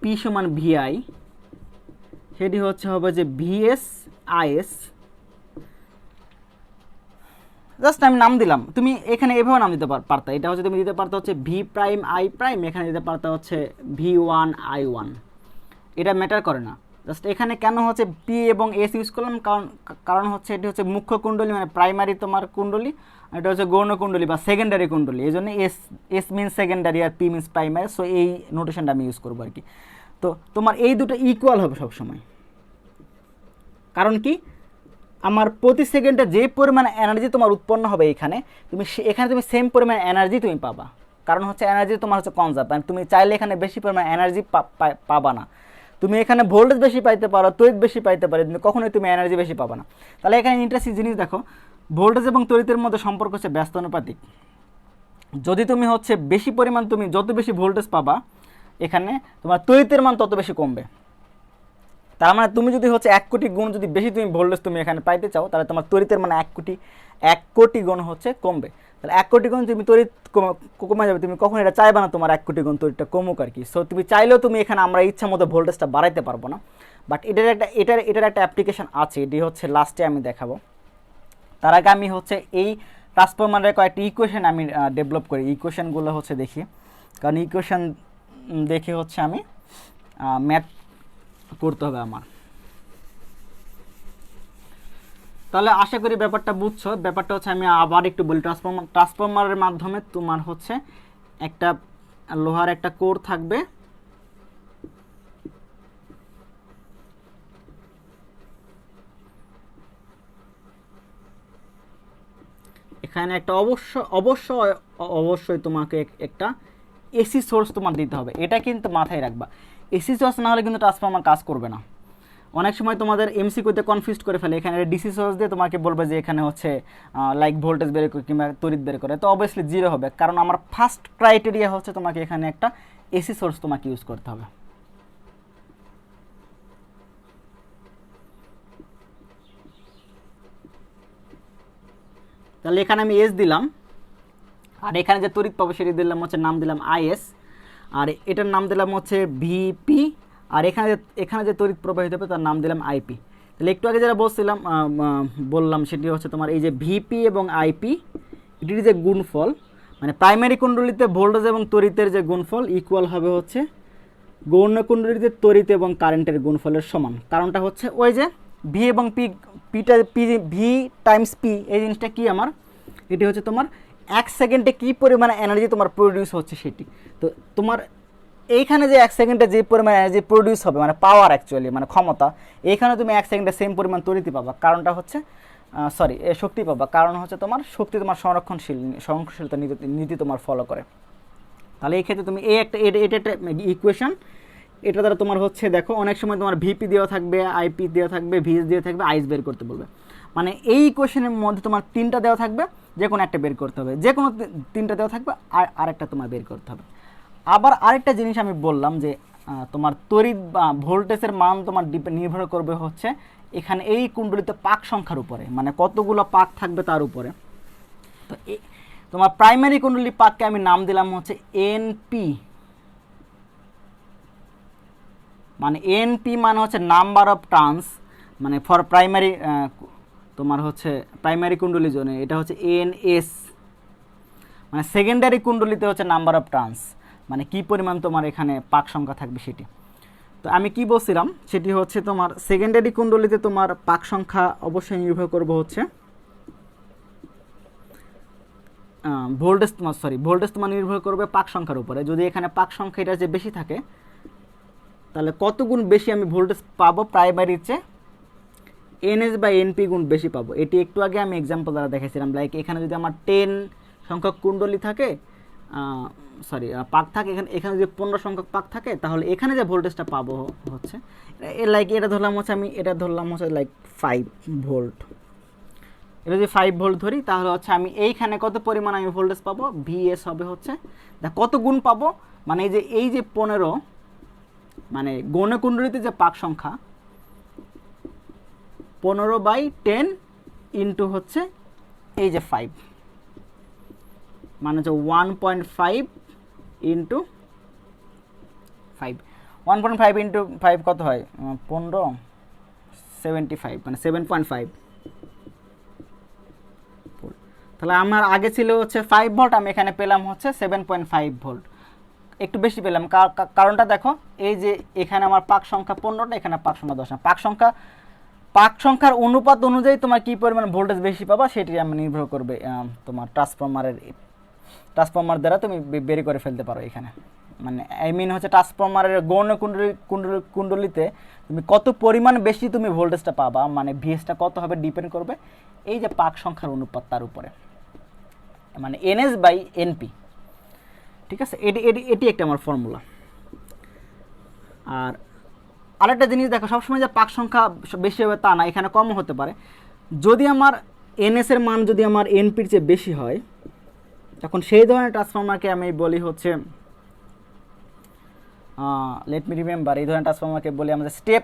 পি সমান ভিআই, সেটি হচ্ছে হবে যে ভিএস আইএস। জাস্ট আমি নাম দিলাম, তুমি এখানে এভাবে নাম দিতে পারতা, এটা হচ্ছে তুমি দিতে পারতা হচ্ছে ভি প্রাইম আই প্রাইম, এখানে দিতে পারতা হচ্ছে V1I1, এটা ম্যাটার করে না। জাস্ট এখানে কেন হচ্ছে পি এবং এস ইউজ করলাম, কারণ হচ্ছে এটি হচ্ছে মুখ্য কুণ্ডলী মানে প্রাইমারি তোমার কুণ্ডলী, এটা হচ্ছে গৌণ কুণ্ডলী বা সেকেন্ডারি কুণ্ডলী, এই জন্য এস মিনস সেকেন্ডারি আর পি মিনস প্রাইমারি, সো এই নোটেশনটা আমি ইউজ করবো আর কি। তো তোমার এই দুটো ইকুয়াল হবে সবসময়, কারণ কি আমার প্রতি সেকেন্ডে যে পরিমাণ এনার্জি তোমার উৎপন্ন হবে এখানে তুমি সেম পরিমাণ এনার্জি তুমি পাবা, কারণ হচ্ছে এনার্জি তোমার হচ্ছে কনজার্ভ, তুমি চাইলে এখানে বেশি পরিমাণ এনার্জি পাবা না। তুমি এখানে ভোল্টেজ বেশি পাইতে পারো, তড়িৎ বেশি পাইতে পারো, কিন্তু কখনোই তুমি এনার্জি বেশি পাবা না। তাহলে এখানে ইন্টারেস্টিং জিনিস দেখো, ভোল্টেজ এবং তড়িতের মধ্যে সম্পর্ক হচ্ছে ব্যস্তানুপাতিক। যদি তুমি হচ্ছে বেশি পরিমাণ, তুমি যত বেশি ভোল্টেজ পাবা এখানে তোমার তড়িতের মান তত বেশি কমবে। তার মানে তুমি যদি হচ্ছে 1 কোটি গুণ যদি বেশি তুমি ভোল্টেজ তুমি এখানে পাইতে চাও, তাহলে তোমার তড়িতের মানে 1 কোটি গুণ হচ্ছে কমবে। তাহলে 1 কোটি গুণ তুমি তড়িৎ কমে যাবে, তুমি কখন এটা চাইবে না তোমার 1 কোটি গুণ তড়িৎটা কমুক আর কি। সো তুমি চাইলেও তুমি এখানে আমরা ইচ্ছা মতো ভোল্টেজটা বাড়াইতে পারবো না, বাট এটার একটা অ্যাপ্লিকেশন আছে, এটি হচ্ছে লাস্টে আমি দেখাবো। তার আগে আমি হচ্ছে এই ট্রান্সফরমারের কয়েকটি ইকুয়েশন আমি ডেভেলপ করি, ইকুয়েশনগুলো হচ্ছে দেখি, কারণ ইকুয়েশন দেখে হচ্ছে আমি ম্যাথ করতে হবে আমার। তাহলে আশা করি ব্যাপারটা বুঝছো। ব্যাপারটা হচ্ছে আমি আবার একটু বলি, ট্রান্সফরমারের মাধ্যমে তোমার হচ্ছে একটা লোহার একটা কোর থাকবে, এখানে একটা অবশ্যই তোমাকে একটা এসি সোর্স তোমার দিতে হবে, এটা কিন্তু মাথায় রাখবা। এসি সোর্স না হলে কিন্তু ট্রান্সফরমার কাজ করবে না। অনেক সময় তোমাদের এমসিকিউতে কনফিউজ করে ফেলে, এখানে ডিসি সোর্স দিয়ে তোমাকে বলবে যে এখানে হচ্ছে লাইক ভোল্টেজ বের করে কিংবা তড়িৎ বের করে, তো অবভিয়াসলি জিরো হবে, কারণ আমার ফার্স্ট ক্রাইটেরিয়া হচ্ছে তোমাকে এখানে একটা এসি সোর্স তোমাকে ইউজ করতে হবে। তাহলে এখানে আমি এস দিলাম, আর এখানে যে তড়িৎ পাবো সেটি দিলাম হচ্ছে নাম দিলাম আইএস, আর এটার নাম দিলাম হচ্ছে ভিপি, আর এখানে যে তড়িৎ প্রবাহিত হবে তার নাম দিলাম আইপি। তাহলে একটু আগে যেটা বললাম সেটি হচ্ছে তোমার এই যে ভিপি এবং আইপি, এটির যে গুণফল, মানে প্রাইমারি কুণ্ডলীতে ভোল্টেজ এবং তড়িতের যে গুণফল ইকুয়াল হবে হচ্ছে গৌণ কুণ্ডলীতে তড়িৎ এবং কারেন্টের গুণফলের সমান। কারণটা হচ্ছে ওই যে ভি এবং ভি টাইমস পি, এই জিনিসটা কি আমার, এটি হচ্ছে তোমার 1 সেকেন্ডে কী পরিমাণে এনার্জি তোমার প্রডিউস হচ্ছে সেটি। তো তোমার এইখানে যে 1 সেকেন্ডে যে পরিমাণ এনার্জি প্রডিউস হবে, মানে পাওয়ার অ্যাকচুয়ালি মানে ক্ষমতা, এইখানে তুমি 1 সেকেন্ডে সেম পরিমাণ তড়িৎ পাবা। কারণটা হচ্ছে শক্তি পাবা, কারণ হচ্ছে তোমার শক্তি তোমার সংরক্ষণশীলতা নীতি তোমার ফলো করে। তাহলে এই ক্ষেত্রে তুমি এটা একটা ইকুয়েশন, এটা দ্বারা তোমার হচ্ছে দেখো অনেক সময় তোমার ভিপি দেওয়া থাকবে, আইপি দেওয়া থাকবে, ভিএস দেওয়া থাকবে, আইস বের করতে বলবে। মানে এই ইকুয়েশনের মধ্যে তোমার 3টা দেওয়া থাকবে, যে কোনো একটা বের করতে হবে, যে কোনো 3টা দেওয়া থাকবে, আর আরেকটা তোমার বের করতে হবে। আবার আরেকটা জিনিস আমি বললাম যে তোমার তড়িৎ বা ভোল্টেজের মান তোমার নির্ভর করবে হচ্ছে এখানে এই কুণ্ডলিতে পাক সংখ্যার উপরে, মানে কতগুলো পাক থাকবে তার উপরে। তো তোমার প্রাইমারি কুণ্ডলী পাককে আমি নাম দিলাম হচ্ছে এনপি, মানে এনপি মানে হচ্ছে নাম্বার অফ টার্নস, মানে ফর প্রাইমারি তোমার হচ্ছে প্রাইমারি কুণ্ডলী জন্য এটা হচ্ছে এনএস, মানে সেকেন্ডারি কুণ্ডলীতে হচ্ছে নাম্বার অফ টার্নস, মানে কি পরিমাণ তোমার এখানে পাক সংখ্যা থাকবে সেটি। তো আমি কি বলছিলাম সেটি হচ্ছে তোমার সেকেন্ডারি কুণ্ডলীতে তোমার পাক সংখ্যা অবশ্যই নির্ভর করবে হচ্ছে ভোল্টেজ তোমার নির্ভর করবে পাক সংখ্যার উপরে। যদি এখানে পাক সংখ্যা এটা যে বেশি থাকে তাহলে কত গুণ বেশি আমি ভোল্টেজ পাবো প্রাইমারির চেয়ে, এনএস বা এনপি গুণ বেশি পাবো। এটি একটু আগে আমি এক্সাম্পল দ্বারা দেখেছিলাম, লাইক এখানে যদি আমার 10 সংখ্যক কুণ্ডলী থাকে পাক থাকে, এখানে যদি 15 সংখ্যক পাক থাকে, তাহলে এখানে যে ভোল্টেজটা পাবো হচ্ছে লাইক এটা ধরলাম হচ্ছে লাইক 5 ভোল্ট। এটা যদি 5 ভোল্ট ধরি তাহলে হচ্ছে আমি এইখানে কত পরিমাণ আমি ভোল্টেজ পাবো, ভিএস হবে হচ্ছে কত গুণ পাবো, মানে এই যে 15, মানে গৌণ কুণ্ডলীতে যে পাক সংখ্যা 15/10 ইন্টু হচ্ছে এই যে 5, মানে হচ্ছে 1.5 ইন্টু 5, 1.5 ইন্টু 5 কত হয় 15, 75, মানে 7.5। তাহলে আমার আগে ছিল হচ্ছে 5 ভোল্ট, আমি এখানে পেলাম হচ্ছে 7.5 ভোল্ট, একটু বেশি পেলাম। কারণটা দেখো এই যে এখানে আমার পাক সংখ্যা 15টা, এখানে পাক সংখ্যা 10টা, পাক সংখ্যার অনুপাত অনুযায়ী তোমার কী পরিমাণ ভোল্টেজ বেশি পাবা সেটি আমি নির্ভর করবে তোমার ট্রান্সফরমার দ্বারা তুমি বের করে ফেলতে পারো এখানে। মানে আই মিন হচ্ছে ট্রান্সফরমারের গৌণ কুণ্ডলীতে তুমি কত পরিমাণ বেশি তুমি ভোল্টেজটা পাবা, মানে ভিএসটা কত হবে ডিপেন্ড করবে এই যে পাক সংখ্যার অনুপাত তার উপরে, মানে এনএস বাই এনপি। ঠিক আছে, এটি একটা আমার ফর্মুলা। আর আরেকটা জিনিস দেখো, সবসময় যে পাক সংখ্যা বেশি হবে তা না, এখানে কমও হতে পারে। যদি আমার এনএস এর মান যদি আমার এনপির চেয়ে বেশি হয়, তখন সেই ধরনের ট্রান্সফরমারকে আমি বলি হচ্ছে লেট মি রিমেম্বার, এই ধরনের ট্রান্সফরমারকে বলি আমাদের স্টেপ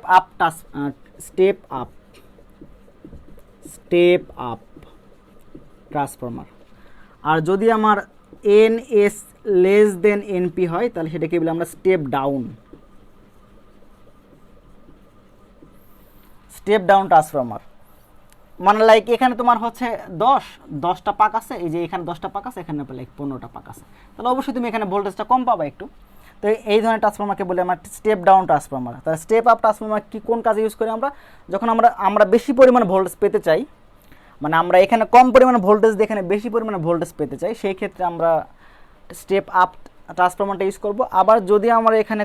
আপ ট্রান্সফরমার। আর যদি আমার এনএস লেস দেন এনপি হয় তাহলে সেটাকে বলি আমরা স্টেপ ডাউন ট্রান্সফরমার। মানে লাইক এখানে তোমার হচ্ছে 10টা পাক আছে, এই যে এখানে 10টা পাক আছে, এখানে লাইক 15টা পাক আছে, তাহলে অবশ্যই তুমি এখানে ভোল্টেজটা কম পাবা একটু। তো এই ধরনের ট্রান্সফর্মারকে বলি আমরা স্টেপ ডাউন ট্রান্সফর্মার। তাহলে স্টেপ আপ ট্রান্সফর্মার কি কোন কাজে ইউজ করি আমরা? যখন আমরা বেশি পরিমাণ ভোল্টেজ পেতে চাই, মানে আমরা এখানে কম পরিমাণ ভোল্টেজ দিয়ে এখানে বেশি পরিমাণে ভোল্টেজ পেতে চাই, সেই ক্ষেত্রে আমরা স্টেপ আপ ট্রান্সফর্মারটা ইউজ করব। আবার যদি আমরা এখানে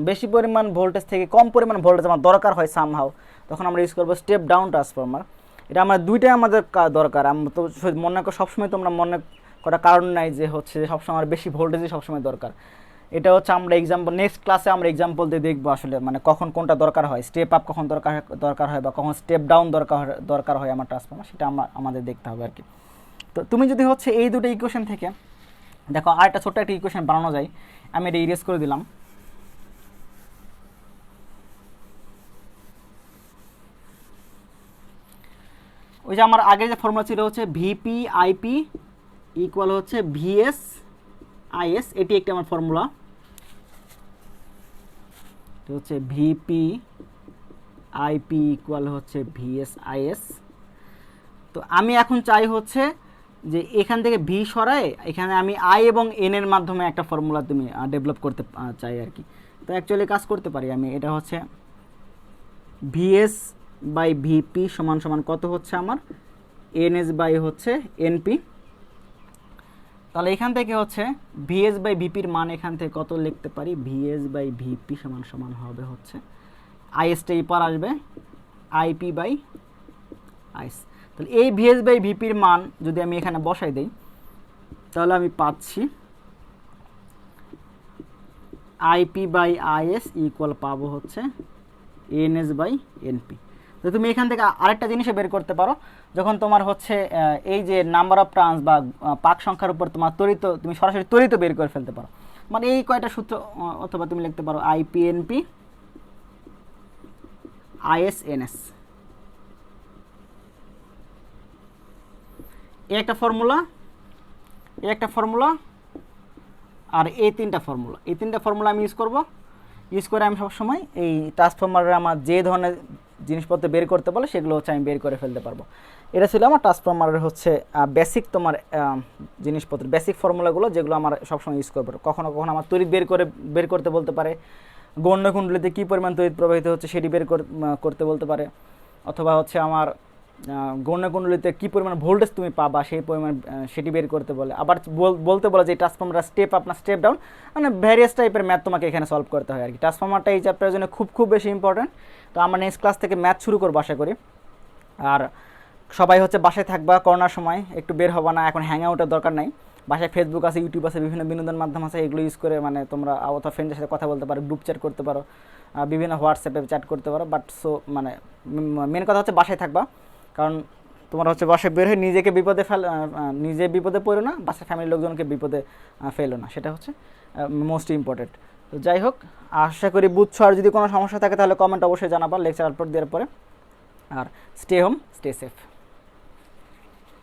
বেশি পরিমাণ ভোল্টেজ থেকে কম পরিমাণ ভোল্টেজ আমার দরকার হয় সামহাও, তখন আমরা ইউজ করব স্টেপ ডাউন ট্রান্সফর্মার। এটা আমরা দুইটাই আমাদের দরকার। আমরা তো মনে করো সবসময় তোমরা মনে করার কারণ নাই যে হচ্ছে সবসময় বেশি ভোল্টেজই সবসময় দরকার। এটা হচ্ছে আমরা এক্সাম্পল নেক্সট ক্লাসে আমরা এক্সাম্পল দিয়ে দেখবো আসলে মানে কখন কোনটা দরকার হয়, স্টেপ আপ কখন দরকার হয় বা কখন স্টেপ ডাউন দরকার হয় আমার ট্রান্সফর্মার, সেটা আমাদের দেখতে হবে আর কি। তো তুমি যদি হচ্ছে এই দুটো ইকুয়েশন থেকে দেখো আরেকটা ছোট্ট একটা ইকুয়েশন বানানো যায়, আমি এটা ইরেজ করে দিলাম। ওই যে আমার আগে যে ফর্মুলা ছিল হচ্ছে ভিপি আইপি ইকুয়াল হচ্ছে ভিএস আইএস, এটি একটি আমার ফর্মুলা। এটা হচ্ছে ভিপি আইপি ইকুয়াল হচ্ছে ভিএস আইএস। তো আমি এখন চাই হচ্ছে যে এখান থেকে ভি সরায় এখানে আমি আই এবং এন এর মাধ্যমে একটা ফর্মুলা তুমি ডেভেলপ করতে চাই আর কি। তো অ্যাকচুয়ালি কাজ করতে পারি আমি, এটা হচ্ছে ভিএস বাই ভিপি সমান সমান কত হচ্ছে আমার এনএস বাই হচ্ছে এনপি। তাহলে এখান থেকে হচ্ছে ভিএস বাই ভিপির মান এখান থেকে কত লিখতে পারি, ভিএস বাই ভিপি সমান সমান হবে হচ্ছে আইএসটা এই পার আসবে আইপি বাই আইএস। তাহলে এই ভিএস বাই ভিপির মান যদি আমি এখানে বসাই দেই তাহলে আমি পাচ্ছি আইপি বাই আইএস ইকুয়াল পাবো হচ্ছে এনএস বাই এনপি। তো তুমি এখান থেকে আরেকটা জিনিসও বের করতে পারো, যখন তোমার হচ্ছে এই যে নাম্বার অফ টার্নস বা পাক সংখ্যার উপর তোমার তুমি সরাসরি ত্বরিত বের করে ফেলতে পারো। মানে এই কয়টা সূত্র, অথবা তুমি লিখতে পারো আইপি এনপি আইএস এনএস, এই একটা ফর্মুলা আর এই তিনটা ফর্মুলা আমি ইউজ করে আমি সবসময় এই ট্রান্সফর্মারের আমার যে ধরনের জিনিসপত্র বের করতে বলে সেগুলো হচ্ছে আমি বের করে ফেলতে পারবো। এটা ছিল আমার ট্রান্সফর্মারের হচ্ছে বেসিক তোমার জিনিসপত্র, বেসিক ফর্মুলাগুলো যেগুলো আমার সবসময় ইউজ করবো। কখনো কখনো আমার তড়িৎ বের করতে বলতে পারে, গণ্য কুণ্ডলিতে কী পরিমাণ তড়িৎ প্রবাহিত হচ্ছে সেটি বের করতে বলতে পারে, অথবা হচ্ছে আমার গণ্য কুণ্ডলিতে কী পরিমাণ ভোল্টেজ তুমি পাবা সেই পরিমাণ সেটি বের করতে বলে। আবার বলতে বলে যে ট্রান্সফর্মার স্টেপ আপ না স্টেপ ডাউন, মানে ভ্যারিয়াস টাইপের ম্যাথ তোমাকে এখানে সলভ করতে হয় আর কি। ট্রান্সফর্মারটা এই চ্যাপ্টারের জন্য খুব বেশি ইম্পর্টেন্ট। তো আমরা নেক্সট ক্লাস থেকে ম্যাথ শুরু করবো আশা করি। আর সবাই হচ্ছে বাসায় থাকবা, করোনার সময় একটু বের হবা না, এখন হ্যাং আউটের দরকার নাই। বাসায় ফেসবুক আছে, ইউটিউব আছে, বিভিন্ন বিনোদন মাধ্যম আছে, এগুলো ইউজ করে মানে তোমরা অথবা ফ্রেন্ডের সাথে কথা বলতে পারো, গ্রুপ চ্যাট করতে পারো, বিভিন্ন হোয়াটসঅ্যাপে চ্যাট করতে পারো। বাট মানে মেন কথা হচ্ছে বাসায় থাকবা, কারণ তোমরা হচ্ছে বাসায় বের হয়ে নিজে বিপদে পড়ো না, বাসার ফ্যামিলির লোকজনকে বিপদে ফেলো না, সেটা হচ্ছে মোস্ট ইম্পর্টেন্ট। তো যাই হোক, আশা করি বুঝছো। আর যদি কোনো সমস্যা থাকে তাহলে কমেন্ট অবশ্যই জানাবা লেকচার আপলোড দেওয়ার পরে। আর স্টে হোম, স্টে সেফ।